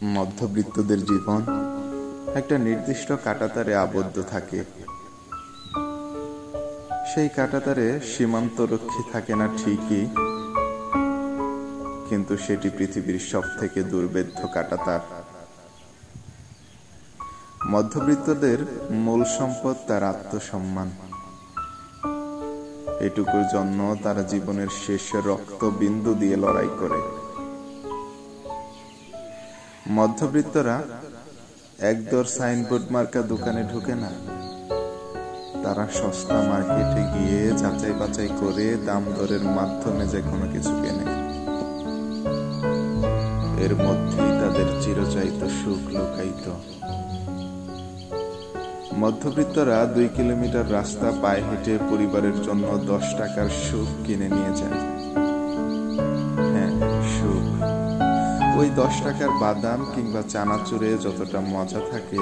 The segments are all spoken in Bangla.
মধ্যবিত্তদের জীবন একটা নির্দিষ্ট কাঁটাতারে আবদ্ধ থাকে। সেই কাঁটাতারে সীমান্তরক্ষী থাকে না ঠিকই, কিন্তু সেটি পৃথিবীর সব থেকে দুর্ভেদ্য কাঁটাতার। মধ্যবিত্তদের মূল সম্পদ তার আত্মসম্মান। এটুকুর জন্য তারা জীবনের শেষ রক্তবিন্দু দিয়ে লড়াই করে। মধ্যবিত্তরা একদর সাইনবোর্ড মার্কা দোকানে ঢুকে না, তারা সস্তা মার্কেটে গিয়ে যাচাই বাছাই করে দাম দরের মাধ্যমে যে কোনো কিছু কেনে। এর মধ্যেই তাদের চিরচাইত সুখ লুকায়িত। মধ্যবিত্তরা 2 কিলোমিটার রাস্তা পায়ে হেঁটে পরিবারের জন্য 10 টাকার সুখ কিনে নিয়ে যায়। হ্যাঁ, সুখ। ওই 10 টাকার বাদাম কিংবা চানাচুরে যতটা মজা থাকে,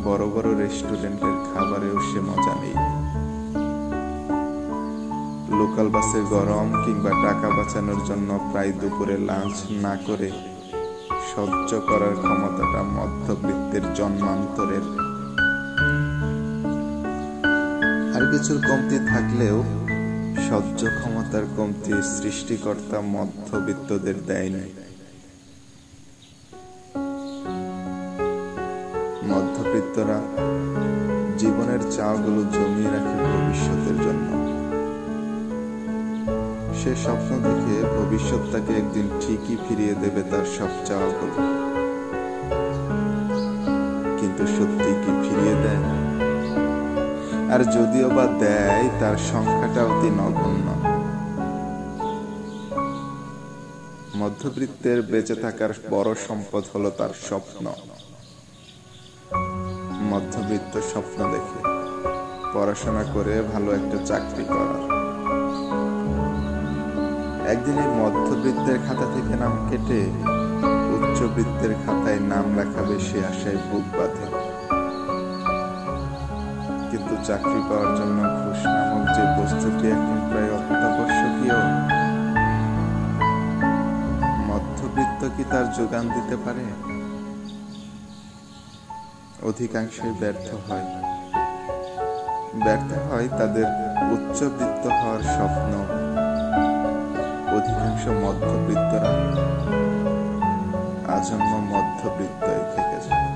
বড় বড় রেস্টুরেন্টের খাবারেও সে মজা নেই। লোকাল বাসে গরম কিংবা টাকা বাঁচানোর জন্য প্রায় দুপুরে লাঞ্চ না করে সহ্য করার ক্ষমতাটা মধ্যবিত্তের জন্মান্তরের। আর কিছুর কমতি থাকলেও সহ্য ক্ষমতার কমতি সৃষ্টিকর্তা মধ্যবিত্তদের দেয়নি। মধ্যবিত্তরা জীবনের চাওয়াগুলো জমিয়ে রাখে ভবিষ্যতের জন্য। সে স্বপ্ন দেখে ভবিষ্যৎ তাকে একদিন ঠিকই ফিরিয়ে দেবে তার সব চাওয়াগুলো। কিন্তু সত্যি কি ফিরিয়ে দেয়? আর যদিও বা দেয়, তার সংখ্যাটা অতি নগণ্য। মধ্যবিত্তের বেঁচে থাকার বড় সম্পদ হলো তার স্বপ্ন। মধ্যবিত্ত স্বপ্ন দেখে পড়াশোনা করে ভালো একটা চাকরি করার। একদিন এই মধ্যবিত্তের খাতা থেকে নাম কেটে উচ্চবিত্তের খাতায় নাম লেখাবে, সে আশায় বুক বাঁধে। কিন্তু চাকরি পাওয়ার জন্য ঘুষ নামক যে বস্তুটি এখন প্রায় অত্যাবশ্যকীয়, মধ্যবিত্ত কি তার যোগান দিতে পারে? অধিকাংশই ব্যর্থ হয়। ব্যর্থ হয় তাদের উচ্চবিত্ত হওয়ার স্বপ্ন। অধিকাংশ মধ্যবিত্তরা আজন্ম মধ্যবিত্তই থেকে যায়।